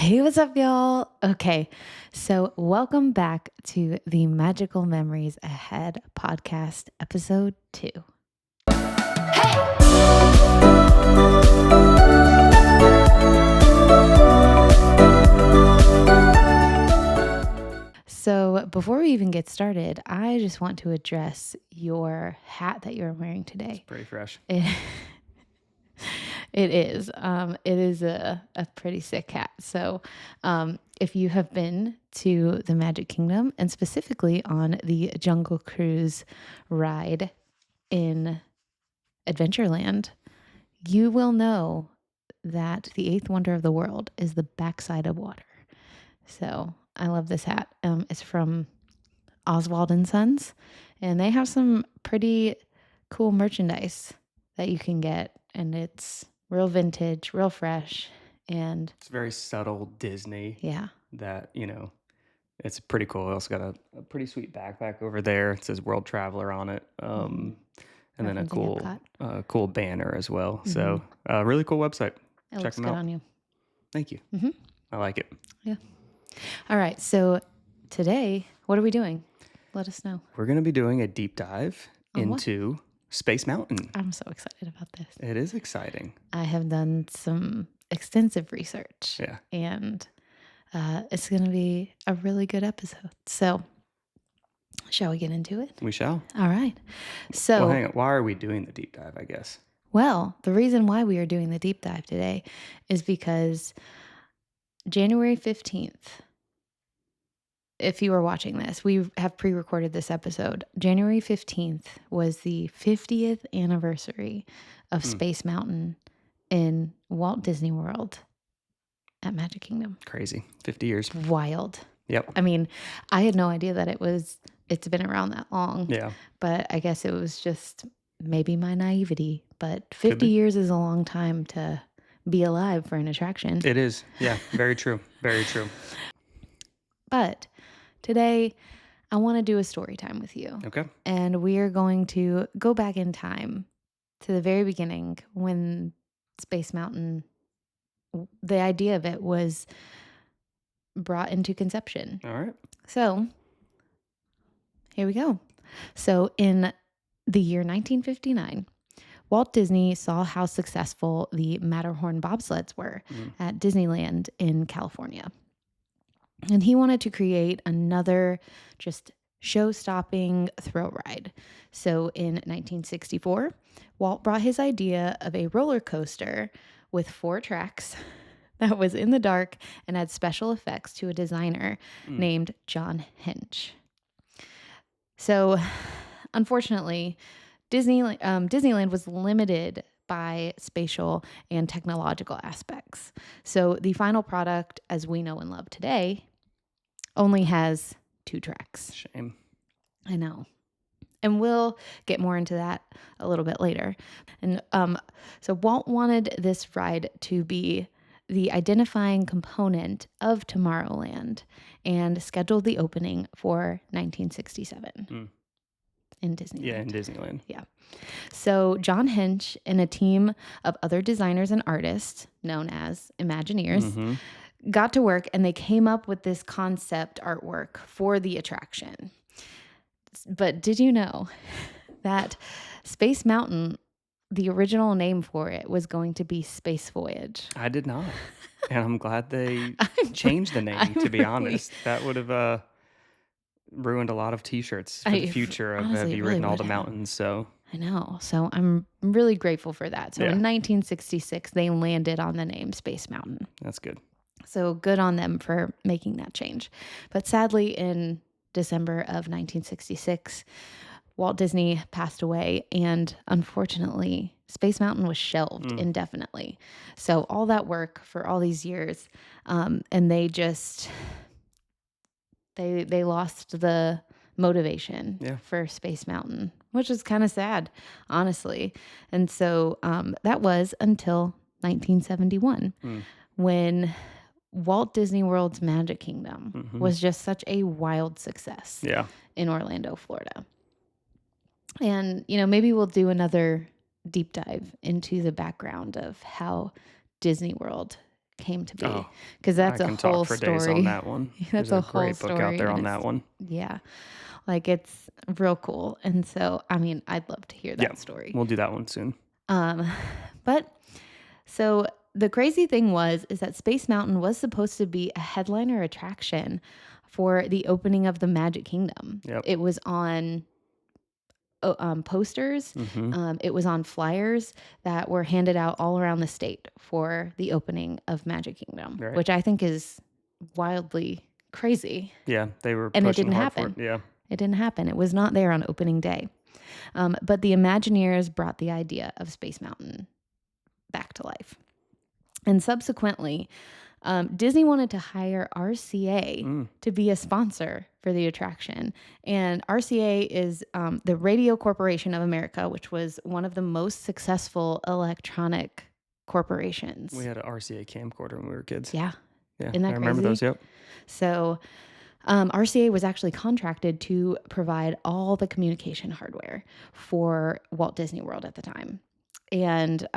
Hey, what's up, y'all? Okay, so welcome back to the Magical Memories Ahead podcast, episode 2. So before we even get started, I just want to address your hat that you're wearing today. Pretty fresh. It is. It is a pretty sick hat. So if you have been to the Magic Kingdom and specifically on the Jungle Cruise ride in Adventureland, you will know that the eighth wonder of the world is the backside of water. So I love this hat. It's from Oswald and Sons, and they have some pretty cool merchandise that you can get, and it's real vintage, real fresh, and It's very subtle Disney yeah. that, it's pretty cool. I also got a pretty sweet backpack over there. It says World Traveler on it. And then a Referencing cool banner as well. So really cool website. It Check looks them good out. on you. Thank you. I like it. Yeah. All right. So today, what are we doing? Let us know. We're going to be doing a deep dive On what? into Space Mountain. I'm so excited about this. It is exciting. I have done some extensive research. Yeah. And it's going to be a really good episode. So shall we get into it? We shall. All right. So, Well, hang on. Why are we doing the deep dive, I guess? well, the reason why we are doing the deep dive today is because January 15th, if you are watching this, we have pre-recorded this episode. January 15th was the 50th anniversary of Space Mountain in Walt Disney World at Magic Kingdom. Crazy. 50 years. Wild. Yep. I mean, I had no idea that it's been around that long. Yeah. But I guess it was just maybe my naivety. But 50 years is a long time to be alive for an attraction. It is. Yeah. Very true. Very true. But today, I want to do a story time with you. Okay. And we are going to go back in time to the very beginning when Space Mountain, the idea of it was brought into conception. All right. So here we go. So in the year 1959, Walt Disney saw how successful the Matterhorn bobsleds were at Disneyland in California. And he wanted to create another just show-stopping thrill ride. So in 1964, Walt brought his idea of a roller coaster with 4 tracks that was in the dark and had special effects to a designer named John Hench. So, unfortunately, Disneyland was limited by spatial and technological aspects. So, the final product, as we know and love today, only has 2 tracks. Shame. I know. And we'll get more into that a little bit later. And so Walt wanted this ride to be the identifying component of Tomorrowland and scheduled the opening for 1967 in Disneyland. Yeah, in Disneyland. Yeah. So John Hench and a team of other designers and artists known as Imagineers got to work, and they came up with this concept artwork for the attraction. But did you know that Space Mountain, the original name for it, was going to be Space Voyage? I did not. And I'm glad they changed the name, to be honest. That would have ruined a lot of T-shirts for the future of honestly, Have it You really Ridden All would the have. Mountains? So I know. So I'm really grateful for that. So Yeah. in 1966, they landed on the name Space Mountain. that's good. So good on them for making that change. But sadly, in December of 1966, Walt Disney passed away, and unfortunately, Space Mountain was shelved indefinitely. So all that work for all these years, and they just they lost the motivation for Space Mountain, which is kind of sad, honestly. And so that was until 1971 when Walt Disney World's Magic Kingdom was just such a wild success in Orlando, Florida. And, maybe we'll do another deep dive into the background of how Disney World came to Oh, be, because I that's a can talk whole for days on story. that one. That's There's a a whole great book out story, there and on it's that one. yeah, like it's real cool. And so, I mean, I'd love to hear Yeah, that story. we'll do that one soon. Um, but so the crazy thing is that Space Mountain was supposed to be a headliner attraction for the opening of the Magic Kingdom. Yep. It was on posters. It was on flyers that were handed out all around the state for the opening of Magic Kingdom, Right. which I think is wildly crazy. Yeah, they were And it pushing didn't hard happen. for it. Yeah. It didn't happen. It was not there on opening day. But the Imagineers brought the idea of Space Mountain back to life. And subsequently, Disney wanted to hire RCA to be a sponsor for the attraction. And RCA is the Radio Corporation of America, which was one of the most successful electronic corporations. We had an RCA camcorder when we were kids. Yeah. Yeah, Isn't that I remember crazy? those, yep. So RCA was actually contracted to provide all the communication hardware for Walt Disney World at the time. And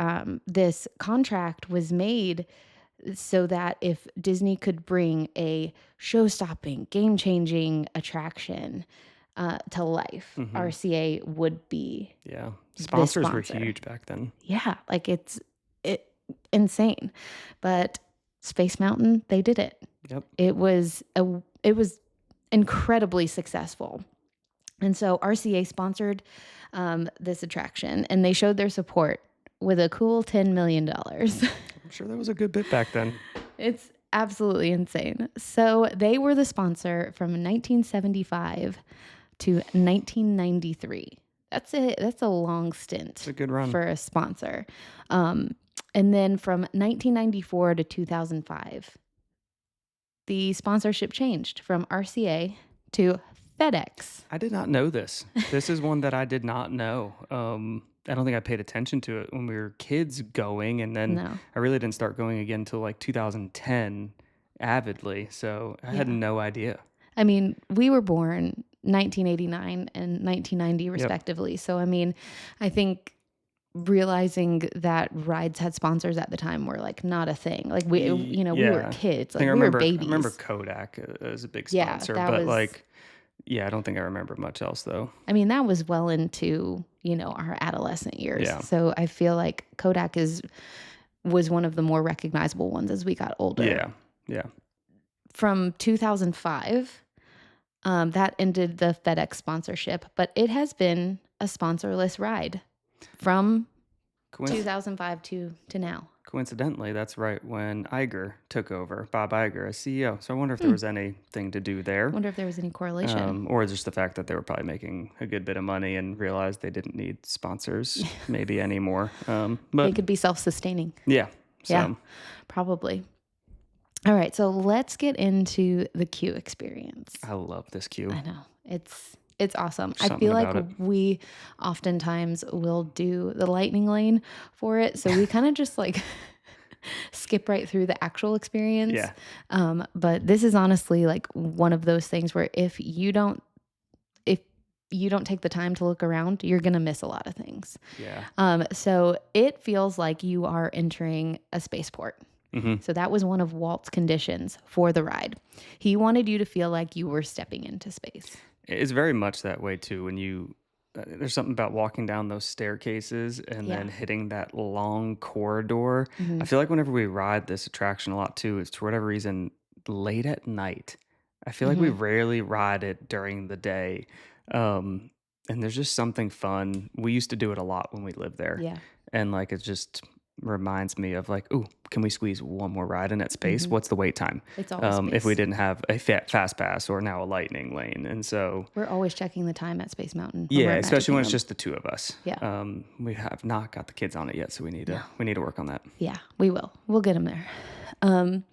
this contract was made so that if Disney could bring a show-stopping, game-changing attraction to life, RCA would be Yeah, sponsors were sponsor. huge back then. Yeah, like it's insane. But Space Mountain, they did it. Yep. It was incredibly successful. And so RCA sponsored this attraction, and they showed their support with a cool $10 million. I'm sure that was a good bit back then. It's absolutely insane. So they were the sponsor from 1975 to 1993. That's a long stint. It's a good run for a sponsor. And then from 1994 to 2005, the sponsorship changed from RCA to FedEx. I did not know this. This is one that I did not know. I don't think I paid attention to it when we were kids going, and then I really didn't start going again until like 2010 avidly. So I had no idea. I mean, we were born 1989 and 1990 respectively. Yep. So, I mean, I think realizing that rides had sponsors at the time were like not a thing. Like we were kids. Like we were babies. I remember Kodak as a big sponsor, but I don't think I remember much else though. I mean, that was well into, our adolescent years. Yeah. So I feel like Kodak was one of the more recognizable ones as we got older. Yeah. Yeah. From 2005, that ended the FedEx sponsorship, but it has been a sponsorless ride from 2005 to now. Coincidentally, that's right when took over, Bob Iger as CEO. So I wonder if there was anything to do there. I wonder if there was any correlation. Or just the fact that they were probably making a good bit of money and realized they didn't need sponsors maybe anymore. But they could be self-sustaining. Yeah. Yeah, probably. All right, so let's get into the queue experience. I love this queue. I know. It's awesome. I feel like we oftentimes will do the lightning lane for it. So we kind of just like skip right through the actual experience. Yeah. But this is honestly like one of those things where if you don't take the time to look around, you're going to miss a lot of things. Yeah. So it feels like you are entering a spaceport. Mm-hmm. So that was one of Walt's conditions for the ride. He wanted you to feel like you were stepping into space. It's very much that way too. When there's something about walking down those staircases and then hitting that long corridor. Mm-hmm. I feel like whenever we ride this attraction a lot too, it's for whatever reason late at night. I feel like we rarely ride it during the day. And there's just something fun. We used to do it a lot when we lived there. Yeah. And like it just reminds me of like, ooh, can we squeeze one more ride in that space? Mm-hmm. What's the wait time? It's always space. If we didn't have a fast pass or now a lightning lane. And so we're always checking the time at Space Mountain. Yeah, especially when it's just the two of us. Yeah. We have not got the kids on it yet, so we need to work on that. Yeah, we will. We'll get them there. And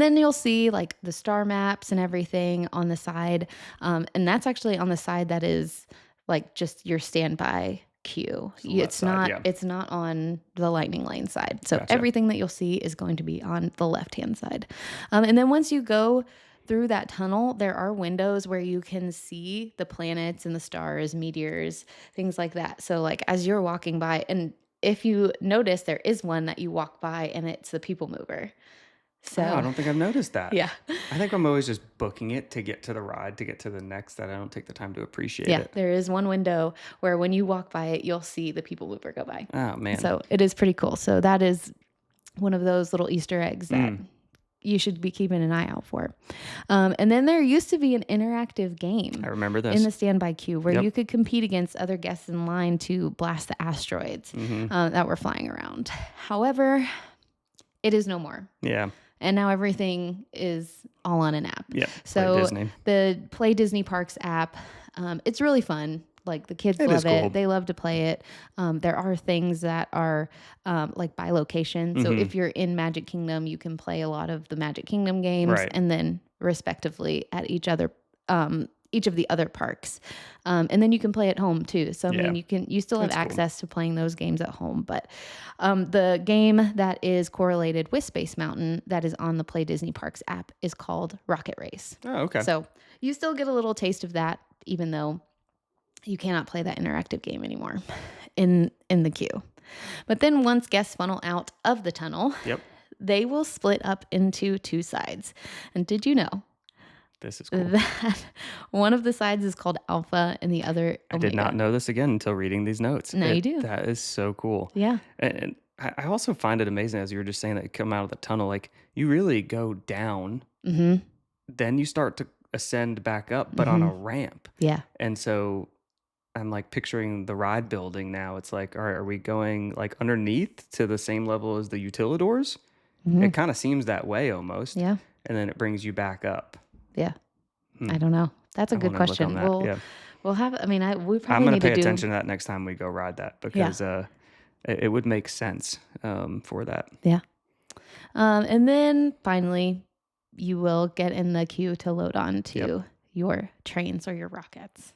then you'll see like the star maps and everything on the side. And that's actually on the side that is like just your standby queue. It's not on the lightning lane side. So everything that you'll see is going to be on the left-hand side. And then once you go through that tunnel, there are windows where you can see the planets and the stars, meteors, things like that. So like as you're walking by, and if you notice, there is one that you walk by and it's the people mover. Oh, I So, don't think I've noticed that. yeah. I think I'm always just booking it to get to the ride, to get to the next, that I don't take the time to appreciate Yeah, it. there is one window where when you walk by it, you'll see the people mover go by. Oh, man. So it is pretty cool. So that is one of those little Easter eggs that Mm, you should be keeping an eye out for. And then there used to be an interactive I game remember in this. the standby queue where Yep. you could compete against other guests in line to blast the asteroids Hmm. that were flying around. However, it is no more. Yeah. And now everything is all on an app. Yep. Play So Disney. the Play Disney Parks app, it's really fun. Like the kids It is love it. cool. They love to play it. There are things that are like by location. So Hmm. if you're in Magic Kingdom, you can play a lot of the Magic Kingdom games, Right. and then respectively at each of the other parks. And then you can play at home too. So I Yeah. mean, you still have It's cool. access to playing those games at home. But the game that is correlated with Space Mountain that is on the Play Disney Parks app is called Rocket Race. Oh, okay. So you still get a little taste of that, even though you cannot play that interactive game anymore in the queue. But then once guests funnel out of the tunnel, Yep. they will split up into two sides. And did you know This is cool. that one of the sides is called Alpha and the other I Omega? did not know this again until reading these notes. Now you do. That is so cool. Yeah. And I also find it amazing, as you were just saying, that you come out of the tunnel, like you really go down, Mm-hmm. then you start to ascend back up, but on a ramp. Yeah. And so I'm like picturing the ride building now. It's like, all right, are we going like underneath to the same level as the utilidors? It kind of seems that way almost. Yeah. And then it brings you back up. Yeah. I don't know. That's a I good wanna look question. on that. Yeah. We'll have, I mean, we I'm probably going to need to pay do, attention to that next time we go ride that, because it would make sense for that. yeah. And then finally, you will get in the queue to load on to your trains or your rockets.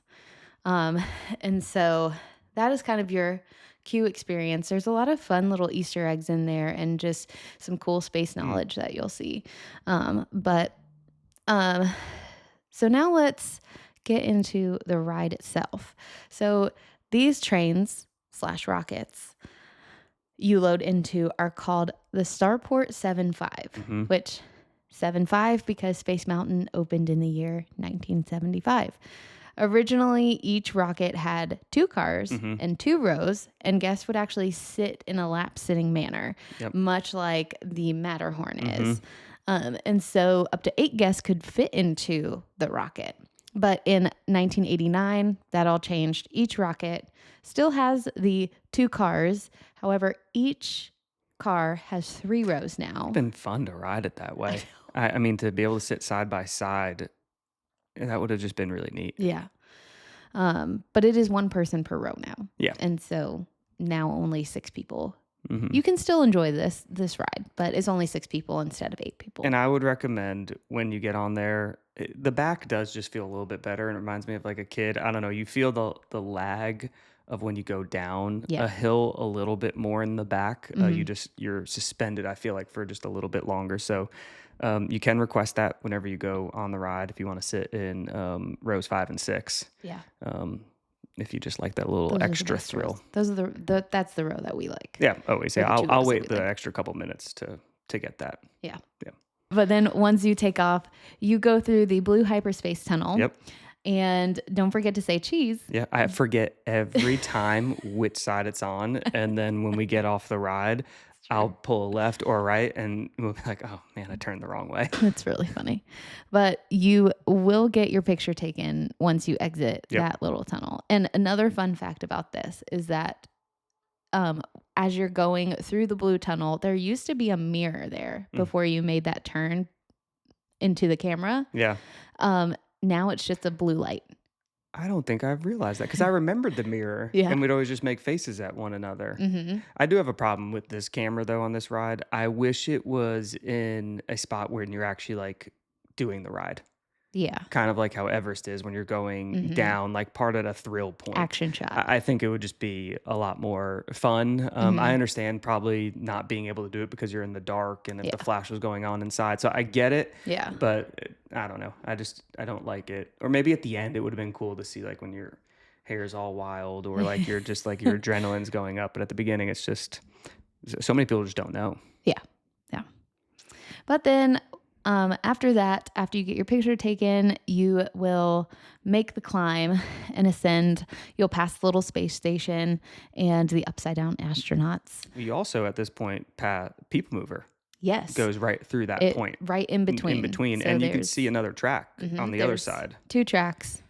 And so that is kind of your queue experience. There's a lot of fun little Easter eggs in there and just some cool space knowledge that you'll see. So now let's get into the ride itself. So these trains / rockets you load into are called the Starport 75, which 75 because Space Mountain opened in the year 1975. Originally, each rocket had 2 cars and 2 rows, and guests would actually sit in a lap-sitting manner, much like the Matterhorn is. And so up to 8 guests could fit into the rocket. But in 1989, that all changed. Each rocket still has the 2 cars. However, each car has 3 rows now. It's been fun to ride it that way. I mean, to be able to sit side by side, that would have just been really neat. Yeah. But it is 1 person per row now. Yeah. And so now only 6 people. Mhm. You can still enjoy this ride, but it's only 6 people instead of 8 people. And I would recommend when you get on there, the back does just feel a little bit better, and it reminds me of like a kid. I don't know. You feel the lag of when you go down a hill a little bit more in the back. You're suspended, I feel like, for just a little bit longer. So you can request that whenever you go on the ride if you want to sit in rows 5 and 6. Yeah. If you just like that little Those are the extra best thrill. rows. Those are that's the row that we like. Yeah, always. Or Yeah, the 2 I'll rows that wait we the like. extra couple minutes to get that. Yeah. Yeah. But then once you take off, you go through the blue hyperspace tunnel. Yep. And don't forget to say cheese. Yeah, I forget every time which side it's on, and then when we get off the ride, I'll pull a left or a right, and we'll be like, "Oh man, I turned the wrong way." It's really funny. But you will get your picture taken once you exit that little tunnel. And another fun fact about this is that as you're going through the blue tunnel, there used to be a mirror there before you made that turn into the camera. Yeah. Now it's just a blue light. I don't think I've realized that, because I remembered the mirror, and we'd always just make faces at one another. I do have a problem with this camera, though, on this ride. I wish it was in a spot where you're actually like doing the ride. Yeah. Kind of like how Everest is when you're going down, like part at a thrill point. Action shot. I think it would just be a lot more fun. I understand probably not being able to do it because you're in the dark and if the flash was going on inside. So I get it. Yeah. But I don't know. I don't like it. Or maybe at the end it would have been cool to see like when your hair's all wild or like you're just like your adrenaline's going up. But at the beginning, it's just so many people just don't know. Yeah. Yeah. But then after that, after you get your picture taken, you will make the climb and ascend. You'll pass the little space station and the upside down astronauts. You also, at this point, People Mover Yes. goes right through that point. Right in between. In between. So and you can see another track on the other there's side. 2 tracks.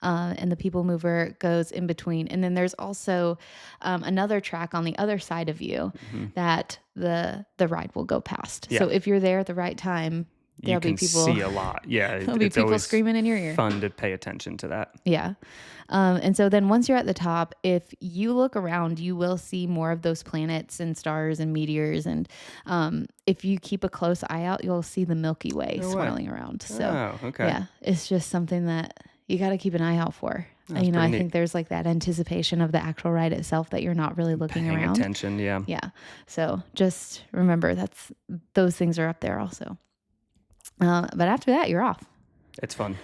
And the People Mover goes in between. And then there's also another track on the other side of you that the ride will go past. Yeah. So if you're there at the right time, there'll be people see a lot. Yeah. There'll be people screaming in your ear. Fun to pay attention to that. Yeah. And so then once you're at the top, if you look around, you will see more of those planets and stars and meteors. And if you keep a close eye out, you'll see the Milky Way swirling around. So yeah, it's just something that you got to keep an eye out for. That's I neat. think there's like that anticipation of the actual ride itself that you're not really looking Paying around. attention. Yeah. Yeah. So just remember those things are up there also. But after that, you're off. It's fun.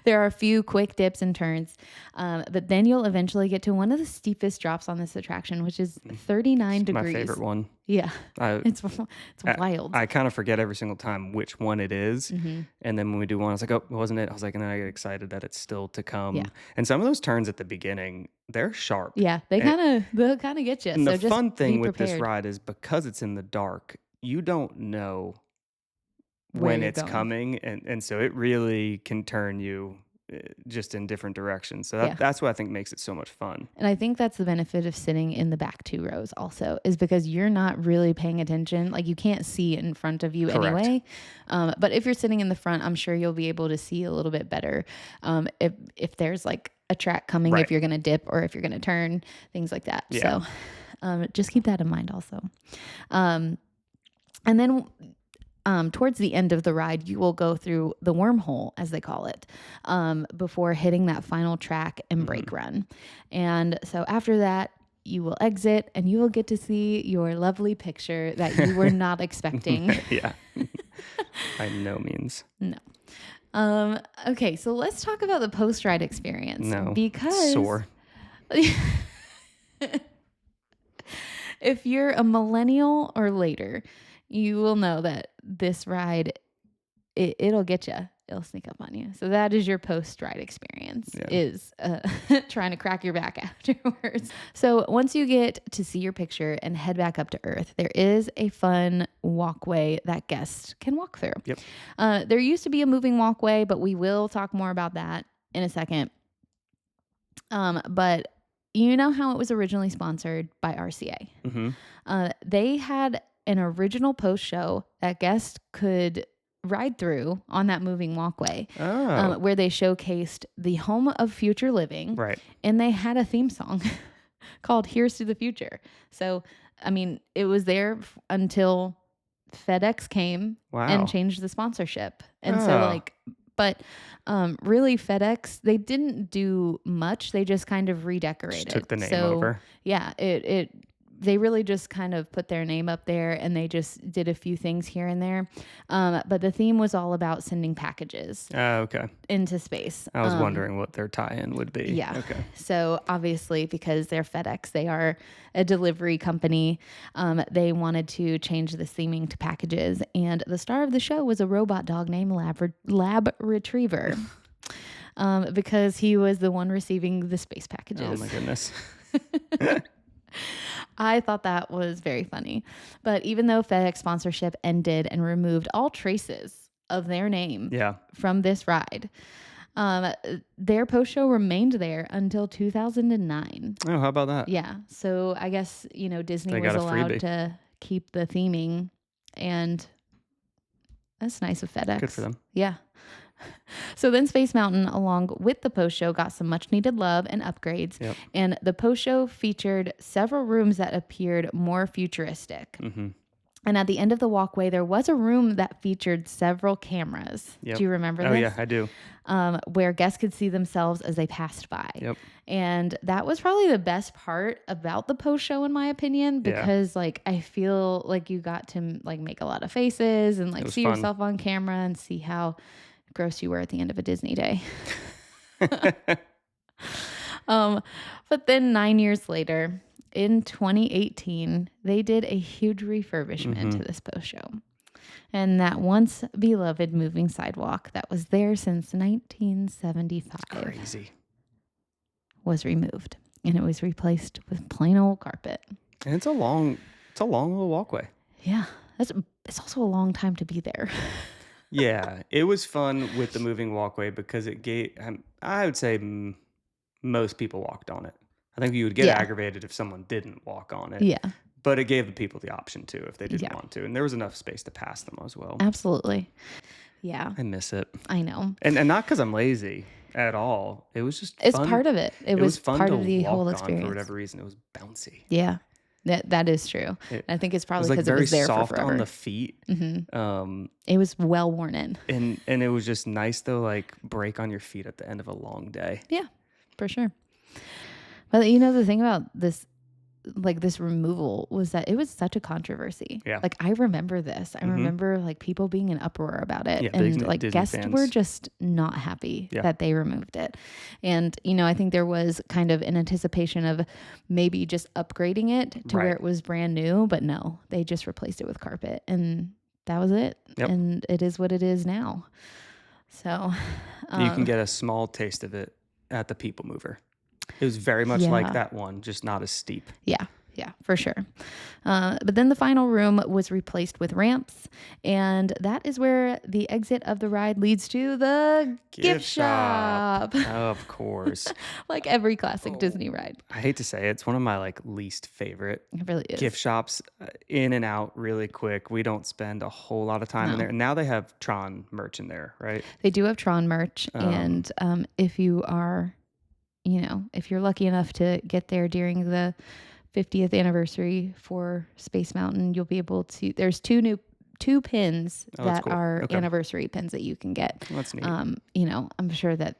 There are a few quick dips and turns, but then you'll eventually get to one of the steepest drops on this attraction, which is 39 degrees. My favorite one. Yeah, it's wild. I kind of forget every single time which one it is. And then when we do one, I was like, oh, wasn't it? I was like, and then I get excited that it's still to come. Yeah. And some of those turns at the beginning, they're sharp. Yeah, they'll kind of get you. And so the just fun thing be with this prepared. ride is because it's in the dark, you don't know Where when you're it's going. coming. And so it really can turn you just in different directions. So that's what I think makes it so much fun. And I think that's the benefit of sitting in the back 2 rows also, is because you're not really paying attention. Like you can't see in front of you Correct. anyway. But if you're sitting in the front, I'm sure you'll be able to see a little bit better if there's like a track coming, Right. if you're going to dip or if you're going to turn, things like that. Yeah. So just keep that in mind also. And then towards the end of the ride, you will go through the wormhole, as they call it, before hitting that final track and brake run. And so after that, you will exit and you will get to see your lovely picture that you were not expecting. Yeah. By no means. No. Okay, so let's talk about the post-ride experience. No. Because Sore. if you're a millennial or later, you will know that this ride, it'll get you. It'll sneak up on you. So that is your post-ride experience, is trying to crack your back afterwards. So once you get to see your picture and head back up to Earth, there is a fun walkway that guests can walk through. Yep. There used to be a moving walkway, but we will talk more about that in a second. But you know how it was originally sponsored by RCA? Mm-hmm. They had an original post show that guests could ride through on that moving walkway, where they showcased the home of future living. Right. And they had a theme song called Here's to the Future. So, I mean, it was there until FedEx came and changed the sponsorship. And so but really FedEx, they didn't do much. They just kind of redecorated. Just took the name over. Yeah, they really just kind of put their name up there and they just did a few things here and there. But the theme was all about sending packages into space. I was wondering what their tie-in would be. Yeah. Okay. So obviously, because they're FedEx, they are a delivery company. They wanted to change the theming to packages. And the star of the show was a robot dog named Lab Retriever. Because he was the one receiving the space packages. Oh my goodness. I thought that was very funny. But even though FedEx sponsorship ended and removed all traces of their name from this ride, their post show remained there until 2009. Oh, how about that? Yeah. So I guess, Disney was allowed to keep the theming, and that's nice of FedEx. Good for them. Yeah. So then Space Mountain, along with the post show, got some much needed love and upgrades. Yep. And the post show featured several rooms that appeared more futuristic. Mm-hmm. And at the end of the walkway, there was a room that featured several cameras. Yep. Do you remember this? Oh, yeah, I do. Where guests could see themselves as they passed by. Yep. And that was probably the best part about the post show, in my opinion, because I feel like you got to make a lot of faces and see fun. yourself on camera and see how gross you were at the end of a Disney day. But then 9 years later, in 2018, they did a huge refurbishment to this post show. And that once beloved moving sidewalk that was there since It's 1975 crazy. was removed, and it was replaced with plain old carpet. And it's a long little walkway. Yeah, it's also a long time to be there. Yeah, it was fun with the moving walkway because it gave, I would say most people walked on it. I think you would get Yeah. aggravated if someone didn't walk on it. Yeah, But it gave the people the option to if they didn't Yeah. want to. And there was enough space to pass them as well. absolutely. Yeah, I miss it. I know. And not because I'm lazy at all. It was just It's fun. part of it. It was fun part to of the walk whole on experience. for whatever reason. It was bouncy. Yeah, that is true. I think it's It probably was like because it very was there for soft forever. on the feet. It was well worn in. And it was just nice to like break on your feet at the end of a long day. Yeah, for sure. But you know, the thing about this, like this removal, was that it was such a controversy. Yeah. Like I remember this. I remember like people being in uproar about it. Yeah, and big like Disney guests fans. were just not happy Yeah. that they removed it. And, you know, I think there was kind of an anticipation of maybe just upgrading it to where Right. it was brand new. But no, they just replaced it with carpet. And that was it. Yep. And it is what it is now. So You can get a small taste of it at the People Mover. It was very much like Yeah. that one, just not as steep. Yeah, for sure. But then the final room was replaced with ramps, and that is where the exit of the ride leads to the gift shop. Of course. Like every classic Disney ride. I hate to say it, it's one of my like least favorite It really is. gift shops. In and out really quick. We don't spend a whole lot of time in No. there. And now they have Tron merch in there, right? They do have Tron merch, and if you are, you know, if you're lucky enough to get there during the 50th anniversary for Space Mountain, you'll be able to. There's two pins Oh, that's that cool. are Okay. anniversary pins that you can get. Well, that's neat. You know, I'm sure that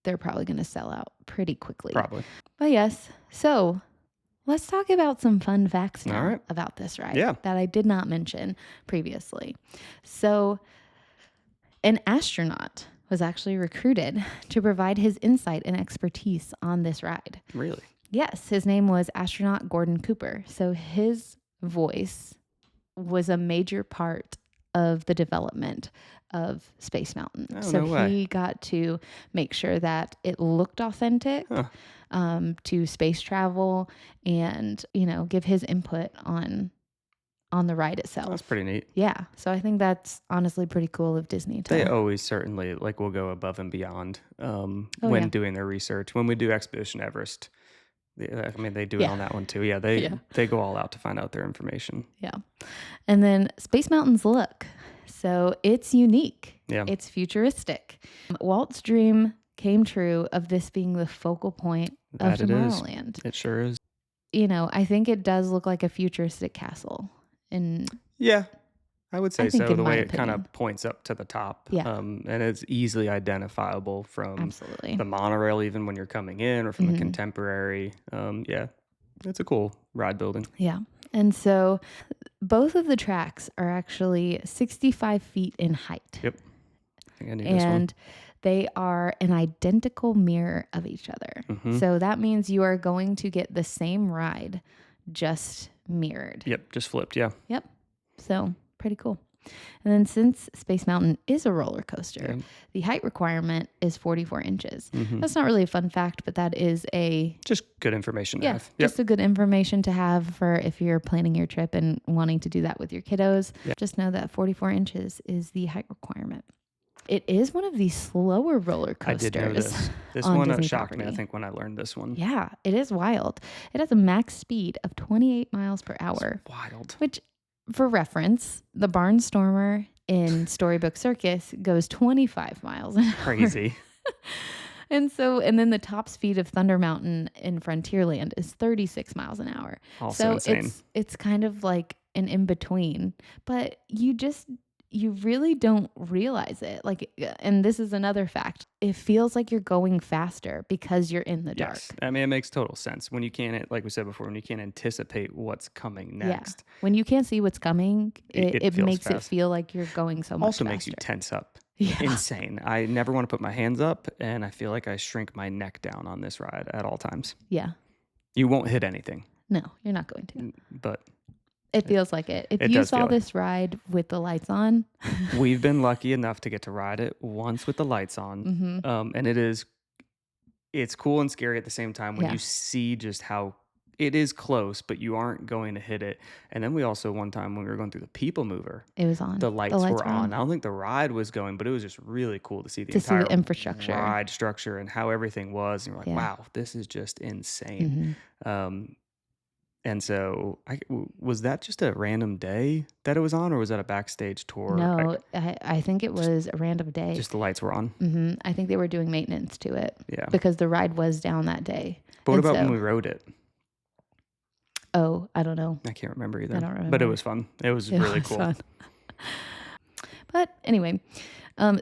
they're probably going to sell out pretty quickly. Probably. But yes, so let's talk about some fun facts now All right. about this ride Yeah. that I did not mention previously. So, an astronaut was actually recruited to provide his insight and expertise on this ride. Really? Yes, his name was astronaut Gordon Cooper. So his voice was a major part of the development of Space Mountain. Oh, so no way. he got to make sure that it looked authentic to space travel, and you know, give his input on the ride itself. That's pretty neat. Yeah, so I think that's honestly pretty cool of Disney to. They always certainly like will go above and beyond when yeah. doing their research. When we do Expedition Everest, I mean, they do it Yeah. on that one too. Yeah, they go all out to find out their information. Yeah. And then Space Mountain's look. So it's unique. Yeah. It's futuristic. Walt's dream came true of this being the focal point of That it is. Tomorrowland. It sure is. You know, I think it does look like a futuristic castle. And Yeah, I would say I think so. in The my way it kind opinion. of points up to the top. Yeah. And it's easily identifiable from absolutely. the monorail, even when you're coming in, or from the contemporary. Yeah, it's a cool ride building. Yeah. And so both of the tracks are actually 65 feet in height. Yep. I think I knew this one. And they are an identical mirror of each other. Mm-hmm. So that means you are going to get the same ride, just mirrored. Yep, just flipped. Yeah. Yep. So pretty cool. And then since Space Mountain is a roller coaster, Yeah. the height requirement is 44 inches. Mhm. That's not really a fun fact, but that is Just good information to have. Yep. just a good information to have for if you're planning your trip and wanting to do that with your kiddos. Yep. Just know that 44 inches is the height requirement. It is one of the slower roller I coasters. did know this. This on one Disney shocked me, I property. think, when I learned this one. Yeah, it is wild. It has a max speed of 28 miles per hour, Wild. which, for reference, the Barnstormer in Storybook Circus goes 25 miles an hour. Crazy. And then the top speed of Thunder Mountain in Frontierland is 36 miles an hour. Also insane. it's kind of like an in between, but you really don't realize it. Like, and this is another fact. It feels like you're going faster because you're in the dark. Yes. I mean, it makes total sense when you can't, like we said before, when you can't anticipate what's coming next. Yeah. When you can't see what's coming, It it feels makes it fast. feel like you're going so much Also faster. makes you tense up. Yeah. Insane. I never want to put my hands up, and I feel like I shrink my neck down on this ride at all times. Yeah. You won't hit anything, No, you're not going to. but It feels like it. If It you does feel saw like this ride with the lights on, we've been lucky enough to get to ride it once with the lights on. And it's cool and scary at the same time when yeah, you see just how it is close, but you aren't going to hit it. And then we also, one time when we were going through the People Mover, it was on. the The lights lights were were on. on I don't think the ride was going, but it was just really cool to see the to see entire the infrastructure. ride structure and how everything was. And you're like, Yeah. wow, this is just insane. And so, was that just a random day that it was on, or was that a backstage tour? No, I think it was a random day. Just the lights were on. I think they were doing maintenance to it. Yeah. Because the ride was down that day. But what about when we rode it? Oh, I don't know. I can't remember either. I don't remember. But it was fun. It was really cool. Fun. But anyway,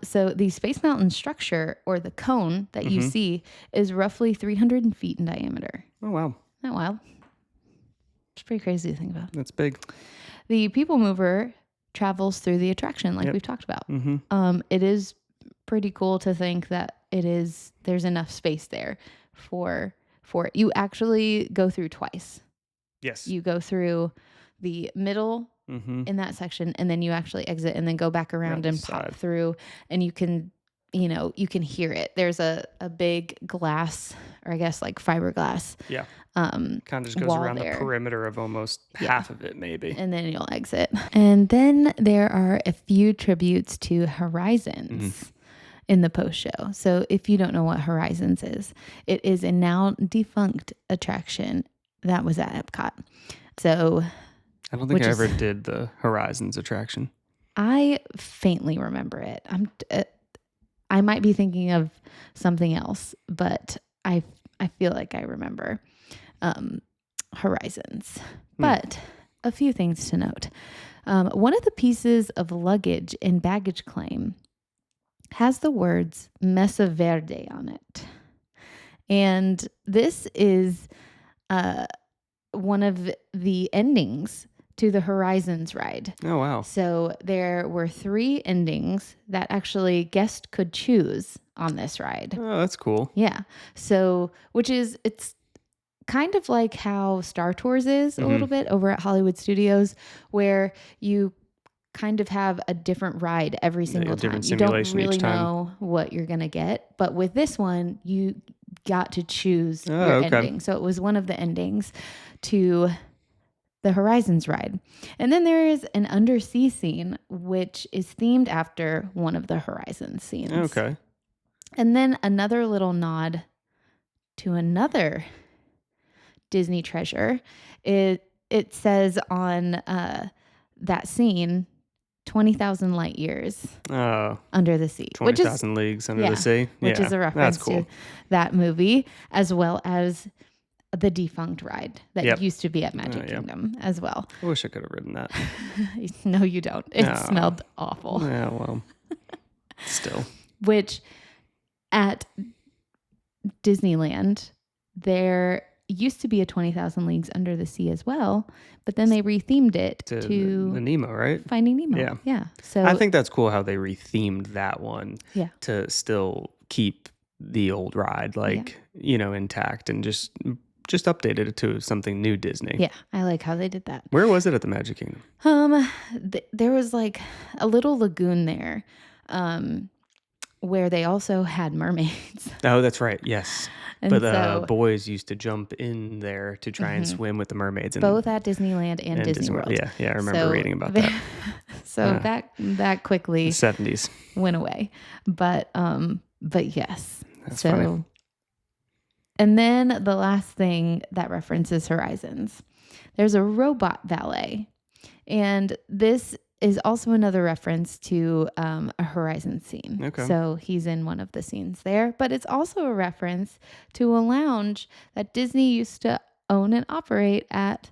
so the Space Mountain structure, or the cone that you see, is roughly 300 feet in diameter. Oh, wow. Isn't that wild? It's pretty crazy to think about. That's big. The People Mover travels through the attraction like we've talked about. It is pretty cool to think that there's enough space there for it. You actually go through twice. Yes. You go through the middle in that section, and then you actually exit and then go back around and pop through, and you can hear it. There's a big glass, or I guess like fiberglass. Yeah. Kind of just goes around the perimeter of almost half of it, maybe. And then you'll exit. And then there are a few tributes to Horizons in the post show. So if you don't know what Horizons is, it is a now defunct attraction that was at Epcot. So I don't think I ever did the Horizons attraction. I faintly remember it. I might be thinking of something else, but I feel like I remember Horizons. But a few things to note. One of the pieces of luggage in baggage claim has the words Mesa Verde on it. And this is one of the endings to the Horizons ride. Oh, wow. So there were 3 endings that actually guests could choose on this ride. Oh, that's cool. Yeah. So, it's kind of like how Star Tours is a little bit over at Hollywood Studios, where you kind of have a different ride every single time. You don't really know what you're going to get. But with this one, you got to choose your ending. So it was one of the endings to the Horizons ride. And then there is an undersea scene, which is themed after one of the Horizons scenes. Okay. And then another little nod to another Disney treasure. It says on that scene, 20,000 light years under the sea. 20,000 leagues under the sea. Which is a reference to that movie, as well as the defunct ride that used to be at Magic Kingdom as well. I wish I could have ridden that. No, you don't. It smelled awful. Yeah, well, still. Which at Disneyland, there used to be a 20,000 Leagues Under the Sea as well, but then they rethemed it to the Nemo, right? Finding Nemo. Yeah. So I think that's cool how they rethemed that one to still keep the old ride intact and just updated it to something new Disney. Yeah, I like how they did that. Where was it at the Magic Kingdom? There was like a little lagoon there, where they also had mermaids. Oh, that's right. Yes. And but boys used to jump in there to try and swim with the mermaids. Both at Disneyland and Disney World. Yeah, I remember reading about that. So that quickly 70s went away. But yes. That's funny. And then the last thing that references Horizons, there's a robot valet. And this is also another reference to a Horizon scene. Okay. So he's in one of the scenes there. But it's also a reference to a lounge that Disney used to own and operate at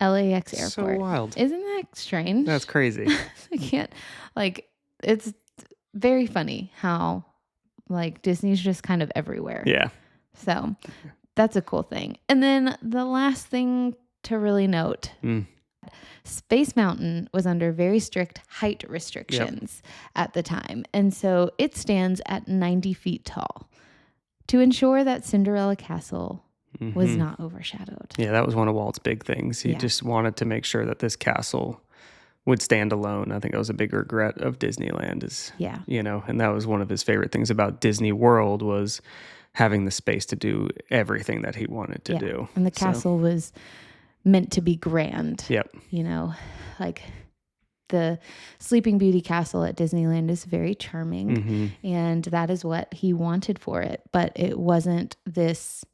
LAX Airport. So wild. Isn't that strange? That's crazy. I can't, it's very funny how, Disney's just kind of everywhere. Yeah. So that's a cool thing. And then the last thing to really note, Space Mountain was under very strict height restrictions at the time. And so it stands at 90 feet tall. To ensure that Cinderella Castle was not overshadowed. Yeah, that was one of Walt's big things. He just wanted to make sure that this castle would stand alone. I think that was a big regret of Disneyland is, and that was one of his favorite things about Disney World was having the space to do everything that he wanted to do. And the castle was meant to be grand. Yep. Like the Sleeping Beauty castle at Disneyland is very charming, and that is what he wanted for it. But it wasn't this,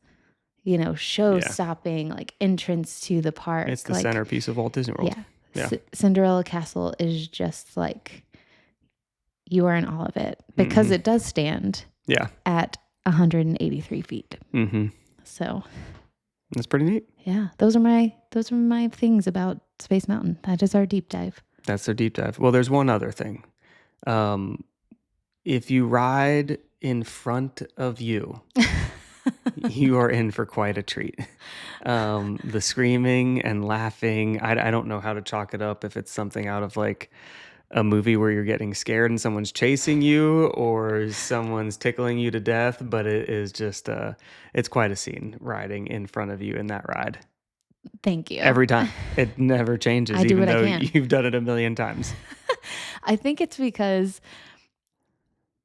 show-stopping like entrance to the park. It's the centerpiece of Walt Disney World. Yeah. Cinderella Castle is just like you are in all of it because it does stand. At 183 feet. So that's pretty neat. Yeah, those are my things about Space Mountain. That is our deep dive. That's their deep dive. Well, there's one other thing. If you ride in front of you, you are in for quite a treat. The screaming and laughing, I don't know how to chalk it up if it's something out of like a movie where you're getting scared and someone's chasing you or someone's tickling you to death, but it is just it's quite a scene riding in front of you in that ride. Thank you. Every time. It never changes, even though you've done it a million times. I think it's because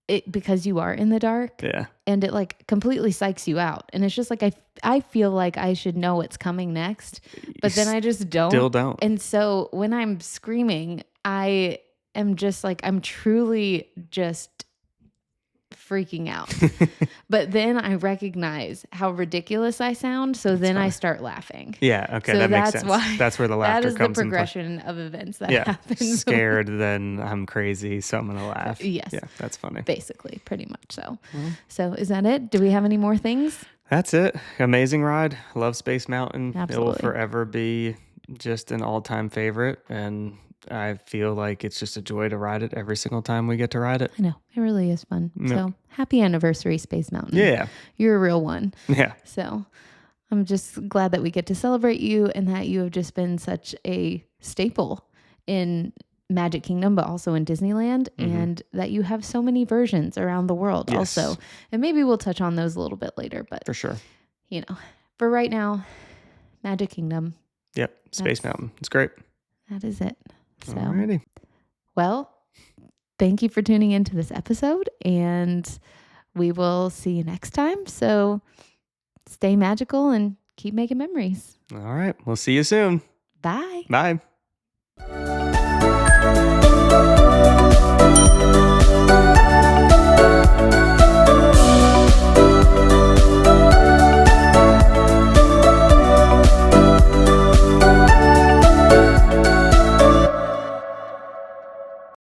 you are in the dark. Yeah. And it like completely psychs you out. And it's just like I feel like I should know what's coming next, but then I just don't. Still don't. And so when I'm screaming, I am just like, I'm truly just freaking out. But then I recognize how ridiculous I sound. So then I start laughing. Yeah. Okay. So that makes that's sense. why That's where the laughter comes in. That is the progression of events that happens. Scared, then I'm crazy, so I'm going to laugh. Yes. Yeah. That's funny. Basically, pretty much so. So is that it? Do we have any more things? That's it. Amazing ride. Love Space Mountain. Absolutely. It will forever be just an all-time favorite. And I feel like it's just a joy to ride it every single time we get to ride it. I know. It really is fun. So happy anniversary, Space Mountain. Yeah. You're a real one. Yeah. So I'm just glad that we get to celebrate you and that you have just been such a staple in Magic Kingdom, but also in Disneyland, and that you have so many versions around the world also. And maybe we'll touch on those a little bit later, but for sure. For right now, Magic Kingdom. Yep. Space Mountain. It's great. That is it. So, alrighty. Well, thank you for tuning into this episode, and we will see you next time. So stay magical and keep making memories. All right. We'll see you soon. Bye. Bye.